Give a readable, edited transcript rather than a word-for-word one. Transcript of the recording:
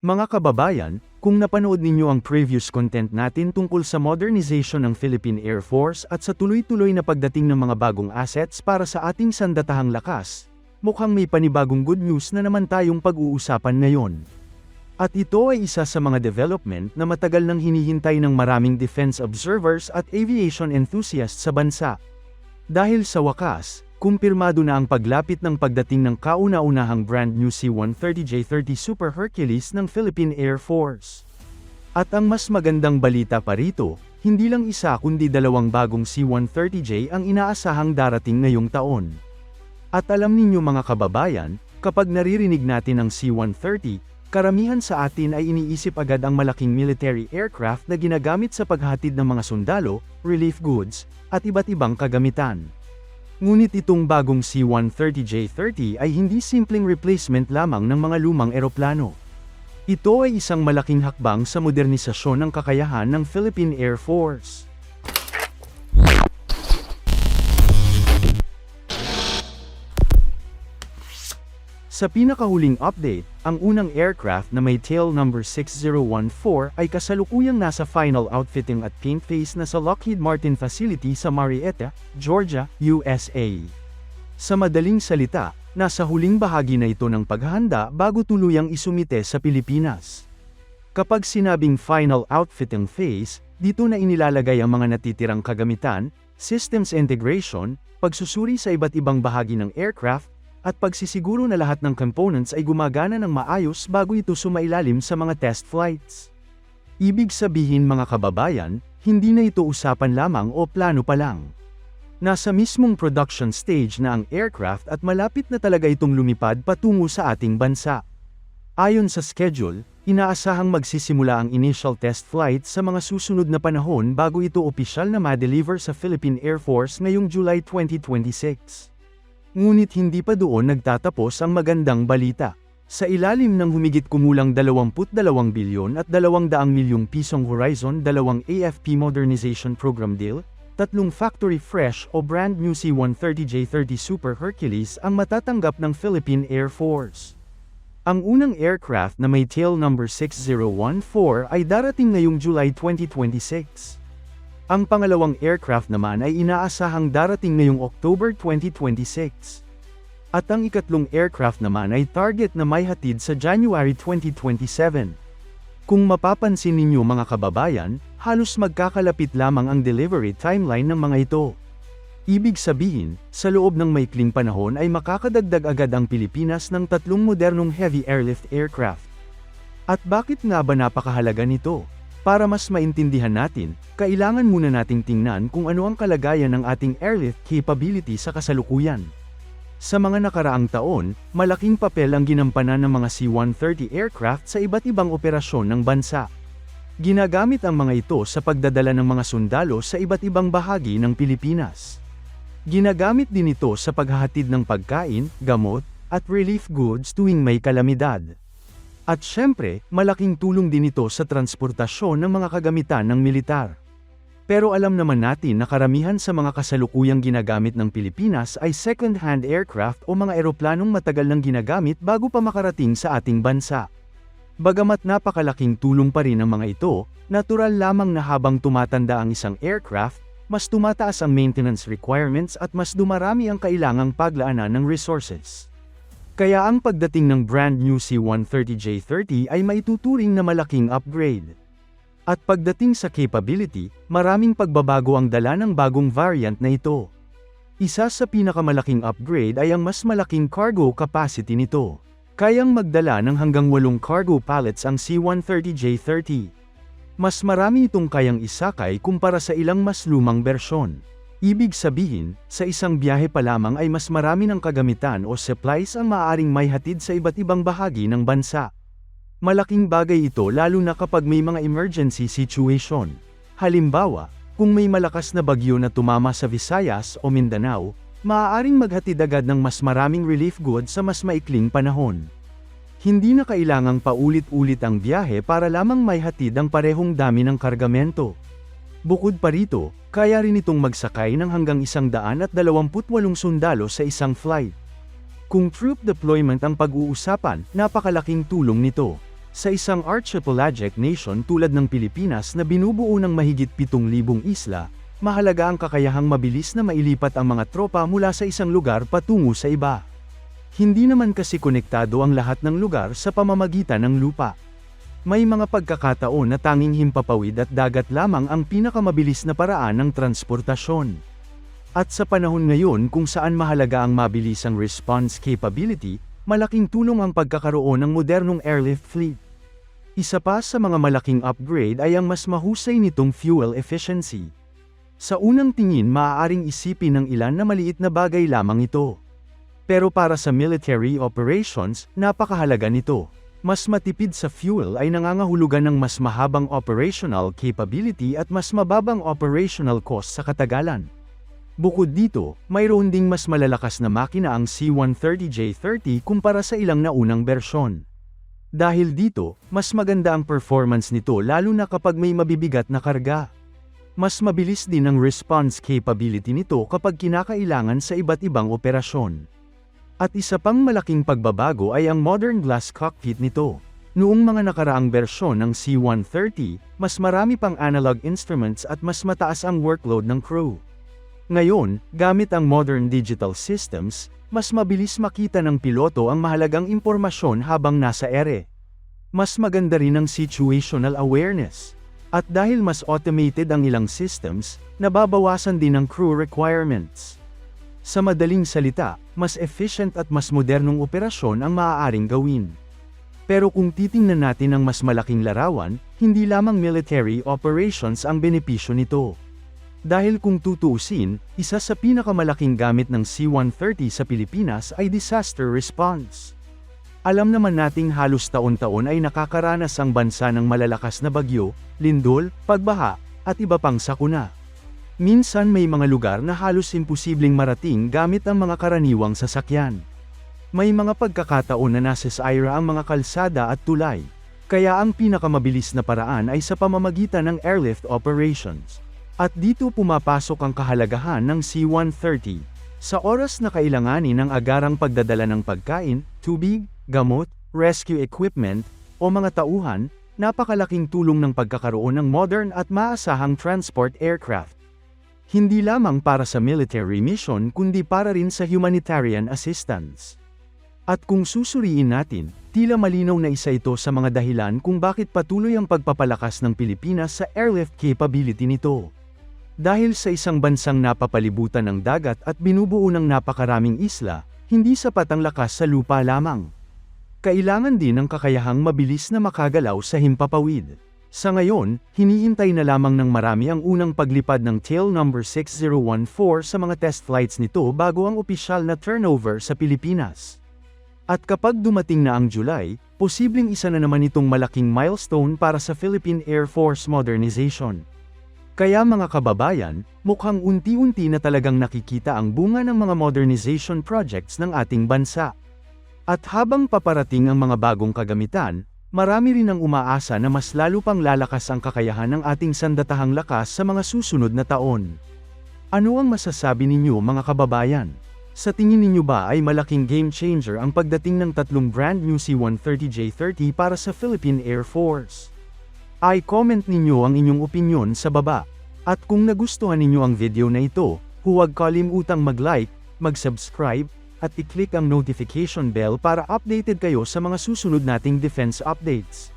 Mga kababayan, kung napanood ninyo ang previous content natin tungkol sa modernization ng Philippine Air Force at sa tuloy-tuloy na pagdating ng mga bagong assets para sa ating sandatahang lakas, mukhang may panibagong good news na naman tayong pag-uusapan ngayon. At ito ay isa sa mga development na matagal nang hinihintay ng maraming defense observers at aviation enthusiasts sa bansa. Dahil sa wakas, kumpirmado na ang paglapit ng pagdating ng kauna-unahang brand new C-130J-30 Super Hercules ng Philippine Air Force. At ang mas magandang balita pa rito, hindi lang isa kundi dalawang bagong C-130J ang inaasahang darating ngayong taon. At alam ninyo mga kababayan, kapag naririnig natin ang C-130, karamihan sa atin ay iniisip agad ang malaking military aircraft na ginagamit sa paghatid ng mga sundalo, relief goods, at iba't ibang kagamitan. Ngunit itong bagong C-130J-30 ay hindi simpleng replacement lamang ng mga lumang eroplano. Ito ay isang malaking hakbang sa modernisasyon ng kakayahan ng Philippine Air Force. Sa pinakahuling update, ang unang aircraft na may tail number 6014 ay kasalukuyang nasa final outfitting at paint phase na sa Lockheed Martin facility sa Marietta, Georgia, USA. Sa madaling salita, nasa huling bahagi na ito ng paghahanda bago tuluyang isumite sa Pilipinas. Kapag sinabing final outfitting phase, dito na inilalagay ang mga natitirang kagamitan, systems integration, pagsusuri sa iba't ibang bahagi ng aircraft, at pagsisiguro na lahat ng components ay gumagana ng maayos bago ito sumailalim sa mga test flights. Ibig sabihin mga kababayan, hindi na ito usapan lamang o plano pa lang. Nasa mismong production stage na ang aircraft at malapit na talaga itong lumipad patungo sa ating bansa. Ayon sa schedule, inaasahang magsisimula ang initial test flights sa mga susunod na panahon bago ito opisyal na ma-deliver sa Philippine Air Force ngayong July 2026. Ngunit hindi pa doon nagtatapos ang magandang balita. Sa ilalim ng humigit kumulang 22 bilyon at 200 milyong pisong Horizon 2 AFP Modernization Program deal, 3 factory fresh o brand new C-130J-30 Super Hercules ang matatanggap ng Philippine Air Force. Ang unang aircraft na may tail number 6014 ay darating ngayong July 2026. Ang pangalawang aircraft naman ay inaasahang darating ngayong October 2026. At ang ikatlong aircraft naman ay target na may hatid sa January 2027. Kung mapapansin ninyo mga kababayan, halos magkakalapit lamang ang delivery timeline ng mga ito. Ibig sabihin, sa loob ng maikling panahon ay makakadagdag agad ang Pilipinas ng 3 modernong heavy airlift aircraft. At bakit nga ba napakahalaga nito? Para mas maintindihan natin, kailangan muna nating tingnan kung ano ang kalagayan ng ating airlift capability sa kasalukuyan. Sa mga nakaraang taon, malaking papel ang ginampanan ng mga C-130 aircraft sa iba't ibang operasyon ng bansa. Ginagamit ang mga ito sa pagdadala ng mga sundalo sa iba't ibang bahagi ng Pilipinas. Ginagamit din ito sa paghahatid ng pagkain, gamot, at relief goods tuwing may kalamidad. At syempre, malaking tulong din ito sa transportasyon ng mga kagamitan ng militar. Pero alam naman natin na karamihan sa mga kasalukuyang ginagamit ng Pilipinas ay second-hand aircraft o mga eroplanong matagal nang ginagamit bago pa makarating sa ating bansa. Bagamat napakalaking tulong pa rin ang mga ito, natural lamang na habang tumatanda ang isang aircraft, mas tumataas ang maintenance requirements at mas dumarami ang kailangang paglaanan ng resources. Kaya ang pagdating ng brand new C-130J-30 ay maituturing na malaking upgrade. At pagdating sa capability, maraming pagbabago ang dala ng bagong variant na ito. Isa sa pinakamalaking upgrade ay ang mas malaking cargo capacity nito. Kayang magdala ng hanggang 8 cargo pallets ang C-130J-30. Mas marami itong kayang isakay kumpara sa ilang mas lumang bersyon. Ibig sabihin, sa isang biyahe pa lamang ay mas marami ng kagamitan o supplies ang maaaring may hatid sa iba't ibang bahagi ng bansa. Malaking bagay ito lalo na kapag may mga emergency situation. Halimbawa, kung may malakas na bagyo na tumama sa Visayas o Mindanao, maaaring maghatid agad ng mas maraming relief goods sa mas maikling panahon. Hindi na kailangang paulit-ulit ang biyahe para lamang may hatid ang parehong dami ng kargamento. Bukod pa rito, kaya rin itong magsakay ng hanggang 128 sundalo sa isang flight. Kung troop deployment ang pag-uusapan, napakalaking tulong nito. Sa isang archipelagic nation tulad ng Pilipinas na binubuo ng mahigit 7,000 isla, mahalaga ang kakayahang mabilis na mailipat ang mga tropa mula sa isang lugar patungo sa iba. Hindi naman kasi konektado ang lahat ng lugar sa pamamagitan ng lupa. May mga pagkakataon na tanging himpapawid at dagat lamang ang pinakamabilis na paraan ng transportasyon. At sa panahon ngayon kung saan mahalaga ang mabilisang response capability, malaking tulong ang pagkakaroon ng modernong airlift fleet. Isa pa sa mga malaking upgrade ay ang mas mahusay nitong fuel efficiency. Sa unang tingin maaaring isipin ng ilan na maliit na bagay lamang ito. Pero para sa military operations, napakahalaga nito. Mas matipid sa fuel ay nangangahulugan ng mas mahabang operational capability at mas mababang operational cost sa katagalan. Bukod dito, mayroon ding mas malalakas na makina ang C-130J-30 kumpara sa ilang naunang bersyon. Dahil dito, mas maganda ang performance nito lalo na kapag may mabibigat na karga. Mas mabilis din ang response capability nito kapag kinakailangan sa iba't ibang operasyon. At isa pang malaking pagbabago ay ang modern glass cockpit nito. Noong mga nakaraang bersyon ng C-130, mas marami pang analog instruments at mas mataas ang workload ng crew. Ngayon, gamit ang modern digital systems, mas mabilis makita ng piloto ang mahalagang impormasyon habang nasa ere. Mas maganda rin ang situational awareness. At dahil mas automated ang ilang systems, nababawasan din ang crew requirements. Sa madaling salita, mas efficient at mas modernong operasyon ang maaaring gawin. Pero kung titingnan natin ang mas malaking larawan, hindi lamang military operations ang benepisyo nito. Dahil kung tutuusin, isa sa pinakamalaking gamit ng C-130 sa Pilipinas ay disaster response. Alam naman nating halos taon-taon ay nakakaranas ang bansa ng malalakas na bagyo, lindol, pagbaha, at iba pang sakuna. Minsan may mga lugar na halos imposibleng marating gamit ang mga karaniwang sasakyan. May mga pagkakataon na nasisira ang mga kalsada at tulay. Kaya ang pinakamabilis na paraan ay sa pamamagitan ng airlift operations. At dito pumapasok ang kahalagahan ng C-130. Sa oras na kailanganin ng agarang pagdadala ng pagkain, tubig, gamot, rescue equipment, o mga tauhan, napakalaking tulong ng pagkakaroon ng modern at maasahang transport aircraft. Hindi lamang para sa military mission kundi para rin sa humanitarian assistance. At kung susuriin natin, tila malinaw na isa ito sa mga dahilan kung bakit patuloy ang pagpapalakas ng Pilipinas sa airlift capability nito. Dahil sa isang bansang napapalibutan ng dagat at binubuo ng napakaraming isla, hindi sapat ang lakas sa lupa lamang. Kailangan din ng kakayahang mabilis na makagalaw sa himpapawid. Sa ngayon, hinihintay na lamang ng marami ang unang paglipad ng tail number 6014 sa mga test flights nito bago ang opisyal na turnover sa Pilipinas. At kapag dumating na ang July, posibleng isa na naman itong malaking milestone para sa Philippine Air Force modernization. Kaya mga kababayan, mukhang unti-unti na talagang nakikita ang bunga ng mga modernization projects ng ating bansa. At habang paparating ang mga bagong kagamitan, marami rin ang umaasa na mas lalo pang lalakas ang kakayahan ng ating sandatahang lakas sa mga susunod na taon. Ano ang masasabi ninyo mga kababayan? Sa tingin ninyo ba ay malaking game changer ang pagdating ng tatlong brand new C-130J-30 para sa Philippine Air Force? I-comment ninyo ang inyong opinyon sa baba. At kung nagustuhan ninyo ang video na ito, huwag kalimutang mag-like, mag-subscribe, at i-click ang notification bell para updated kayo sa mga susunod nating defense updates.